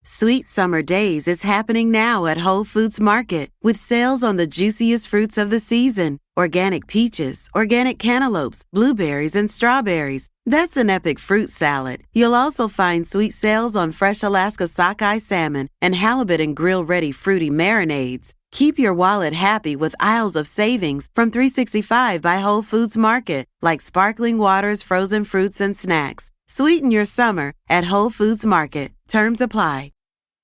Sweet Summer Days is happening now at Whole Foods Market with sales on the juiciest fruits of the season. Organic peaches, organic cantaloupes, blueberries, and strawberries. That's an epic fruit salad. You'll also find sweet sales on fresh Alaska sockeye salmon and halibut and grill-ready fruity marinades. Keep your wallet happy with aisles of savings from $3.65 by Whole Foods Market, like sparkling waters, frozen fruits, and snacks. Sweeten your summer at Whole Foods Market. Terms apply.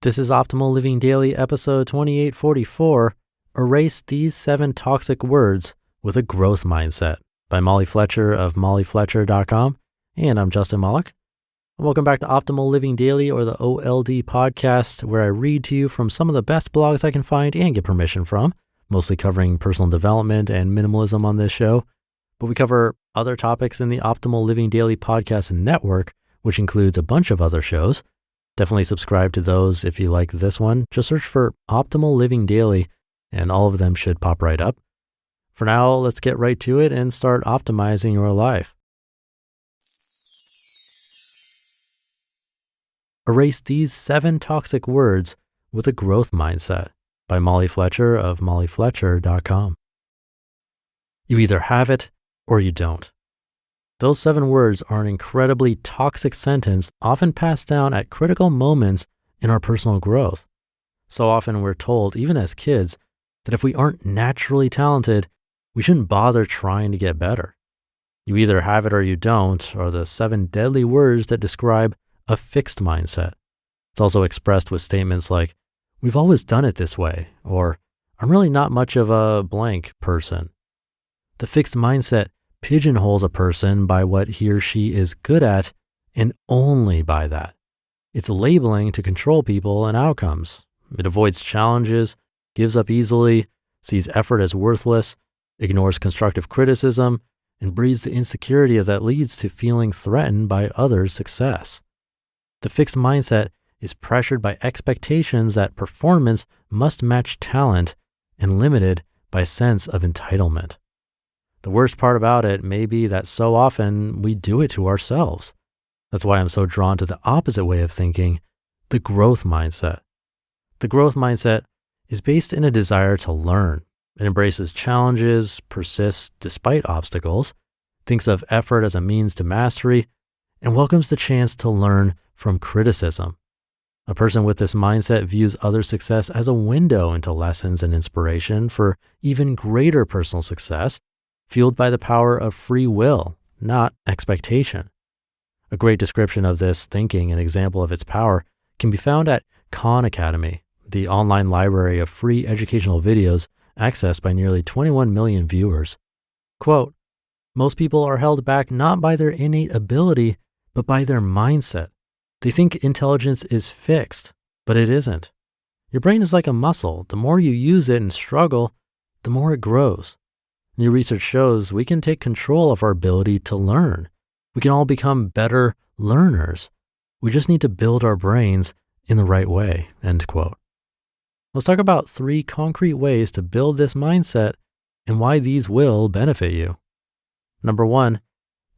This is Optimal Living Daily, episode 2844, Erase These 7 Toxic Words with a Growth Mindset by Molly Fletcher of mollyfletcher.com. And I'm Justin Malik. Welcome back to Optimal Living Daily, or the OLD podcast, where I read to you from some of the best blogs I can find and get permission from, mostly covering personal development and minimalism on this show. But we cover other topics in the Optimal Living Daily podcast network, which includes a bunch of other shows. Definitely subscribe to those if you like this one. Just search for Optimal Living Daily and all of them should pop right up. For now, let's get right to it and start optimizing your life. Erase These 7 Toxic Words with a Growth Mindset by Molly Fletcher of mollyfletcher.com. You either have it or you don't. Those 7 words are an incredibly toxic sentence often passed down at critical moments in our personal growth. So often we're told, even as kids, that if we aren't naturally talented, we shouldn't bother trying to get better. You either have it or you don't are the 7 deadly words that describe a fixed mindset. It's also expressed with statements like, "We've always done it this way," or "I'm really not much of a blank person." The fixed mindset pigeonholes a person by what he or she is good at and only by that. It's labeling to control people and outcomes. It avoids challenges, gives up easily, sees effort as worthless, ignores constructive criticism, and breeds the insecurity that leads to feeling threatened by others' success. The fixed mindset is pressured by expectations that performance must match talent and limited by a sense of entitlement. The worst part about it may be that so often we do it to ourselves. That's why I'm so drawn to the opposite way of thinking, the growth mindset. The growth mindset is based in a desire to learn. It embraces challenges, persists despite obstacles, thinks of effort as a means to mastery, and welcomes the chance to learn from criticism. A person with this mindset views other success as a window into lessons and inspiration for even greater personal success, fueled by the power of free will, not expectation. A great description of this thinking and example of its power can be found at Khan Academy, the online library of free educational videos accessed by nearly 21 million viewers. Quote, "Most people are held back not by their innate ability, but by their mindset. They think intelligence is fixed, but it isn't. Your brain is like a muscle. The more you use it and struggle, the more it grows. New research shows we can take control of our ability to learn. We can all become better learners. We just need to build our brains in the right way," end quote. Let's talk about 3 concrete ways to build this mindset and why these will benefit you. Number 1,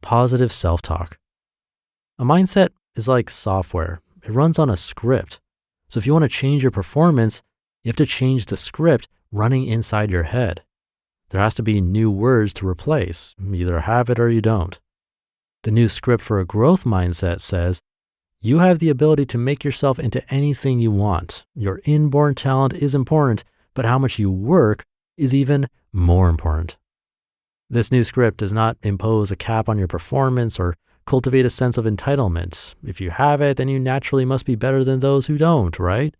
positive self-talk. A mindset is like software. It runs on a script. So if you want to change your performance, you have to change the script running inside your head. There has to be new words to replace. You either have it or you don't. The new script for a growth mindset says, you have the ability to make yourself into anything you want. Your inborn talent is important, but how much you work is even more important. This new script does not impose a cap on your performance or cultivate a sense of entitlement. If you have it, then you naturally must be better than those who don't, right?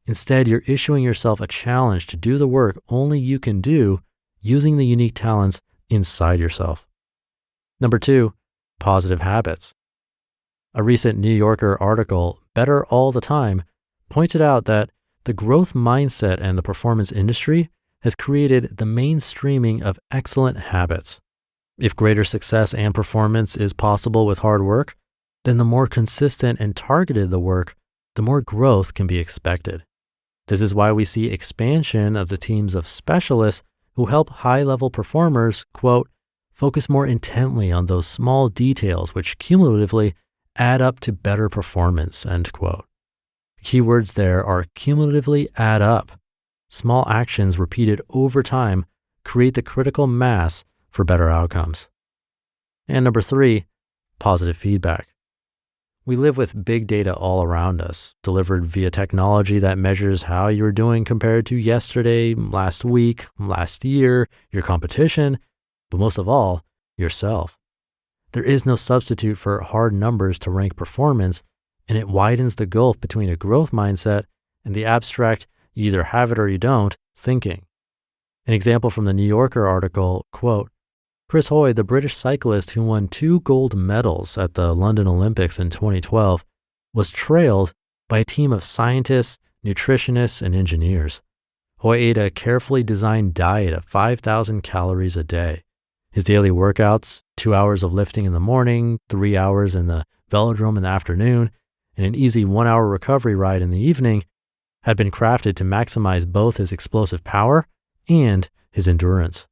Instead, you're issuing yourself a challenge to do the work only you can do using the unique talents inside yourself. Number 2, positive habits. A recent New Yorker article, Better All the Time, pointed out that the growth mindset and the performance industry has created the mainstreaming of excellent habits. If greater success and performance is possible with hard work, then the more consistent and targeted the work, the more growth can be expected. This is why we see expansion of the teams of specialists who help high-level performers, quote, focus more intently on those small details which cumulatively add up to better performance, end quote. Keywords there are cumulatively add up. Small actions repeated over time create the critical mass for better outcomes. And number 3, positive feedback. We live with big data all around us, delivered via technology that measures how you're doing compared to yesterday, last week, last year, your competition, but most of all, yourself. There is no substitute for hard numbers to rank performance, and it widens the gulf between a growth mindset and the abstract, you either have it or you don't, thinking. An example from the New Yorker article, quote, Chris Hoy, the British cyclist who won 2 gold medals at the London Olympics in 2012, was trailed by a team of scientists, nutritionists, and engineers. Hoy ate a carefully designed diet of 5,000 calories a day. His daily workouts, 2 hours of lifting in the morning, 3 hours in the velodrome in the afternoon, and an easy 1-hour recovery ride in the evening, had been crafted to maximize both his explosive power and his endurance.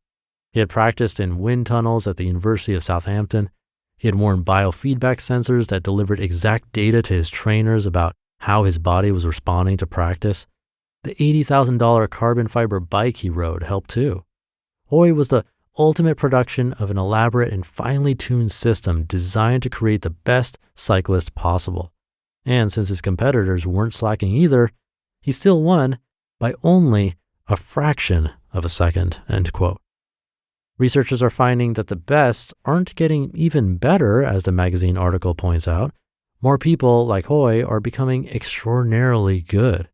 He had practiced in wind tunnels at the University of Southampton. He had worn biofeedback sensors that delivered exact data to his trainers about how his body was responding to practice. The $80,000 carbon fiber bike he rode helped too. Hoy was the ultimate production of an elaborate and finely tuned system designed to create the best cyclist possible. And since his competitors weren't slacking either, he still won by only a fraction of a second, end quote. Researchers are finding that the best aren't getting even better, as the magazine article points out. More people like Hoy are becoming extraordinarily good.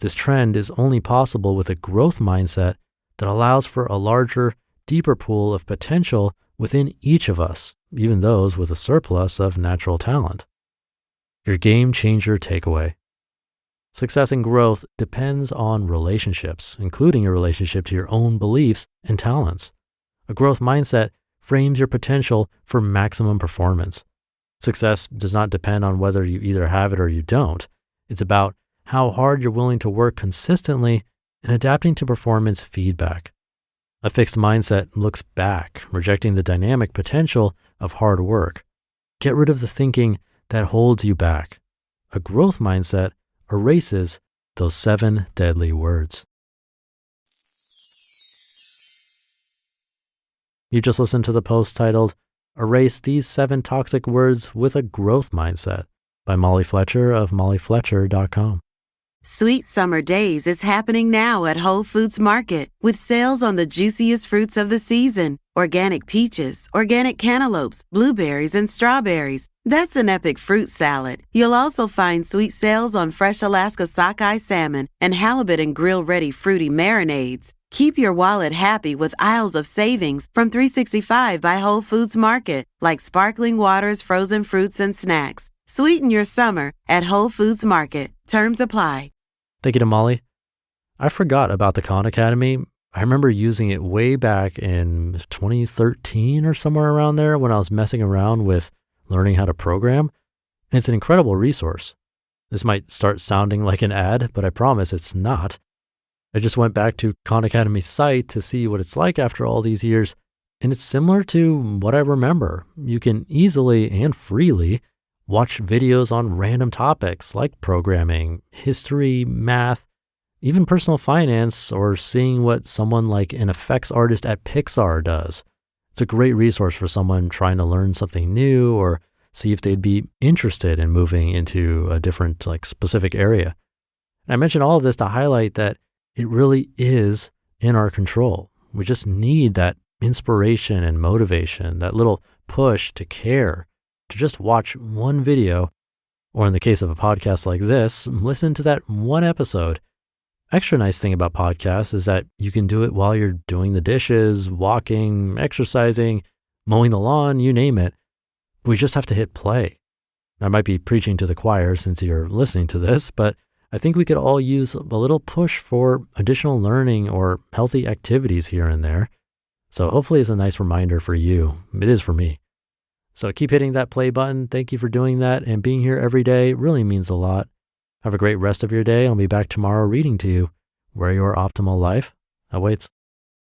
This trend is only possible with a growth mindset that allows for a larger, deeper pool of potential within each of us, even those with a surplus of natural talent. Your game changer takeaway. Success and growth depends on relationships, including your relationship to your own beliefs and talents. A growth mindset frames your potential for maximum performance. Success does not depend on whether you either have it or you don't. It's about how hard you're willing to work consistently and adapting to performance feedback. A fixed mindset looks back, rejecting the dynamic potential of hard work. Get rid of the thinking that holds you back. A growth mindset erases those 7 deadly words. You just listened to the post titled, Erase These 7 Toxic Words with a Growth Mindset by Molly Fletcher of mollyfletcher.com. Sweet Summer Days is happening now at Whole Foods Market with sales on the juiciest fruits of the season. Organic peaches, organic cantaloupes, blueberries, and strawberries. That's an epic fruit salad. You'll also find sweet sales on fresh Alaska sockeye salmon and halibut and grill-ready fruity marinades. Keep your wallet happy with aisles of savings from $3.65 by Whole Foods Market, like sparkling waters, frozen fruits, and snacks. Sweeten your summer at Whole Foods Market. Terms apply. Thank you to Molly. I forgot about the Khan Academy. I remember using it way back in 2013 or somewhere around there when I was messing around with learning how to program. And it's an incredible resource. This might start sounding like an ad, but I promise it's not. I just went back to Khan Academy's site to see what it's like after all these years, and it's similar to what I remember. You can easily and freely watch videos on random topics like programming, history, math, even personal finance, or seeing what someone like an effects artist at Pixar does. It's a great resource for someone trying to learn something new or see if they'd be interested in moving into a different specific area. And I mention all of this to highlight that it really is in our control. We just need that inspiration and motivation, that little push to care, to just watch one video, or in the case of a podcast like this, listen to that one episode. Extra nice thing about podcasts is that you can do it while you're doing the dishes, walking, exercising, mowing the lawn, you name it. We just have to hit play. I might be preaching to the choir since you're listening to this, but I think we could all use a little push for additional learning or healthy activities here and there. So hopefully it's a nice reminder for you. It is for me. So keep hitting that play button. Thank you for doing that. And being here every day really means a lot. Have a great rest of your day. I'll be back tomorrow reading to you where your optimal life awaits.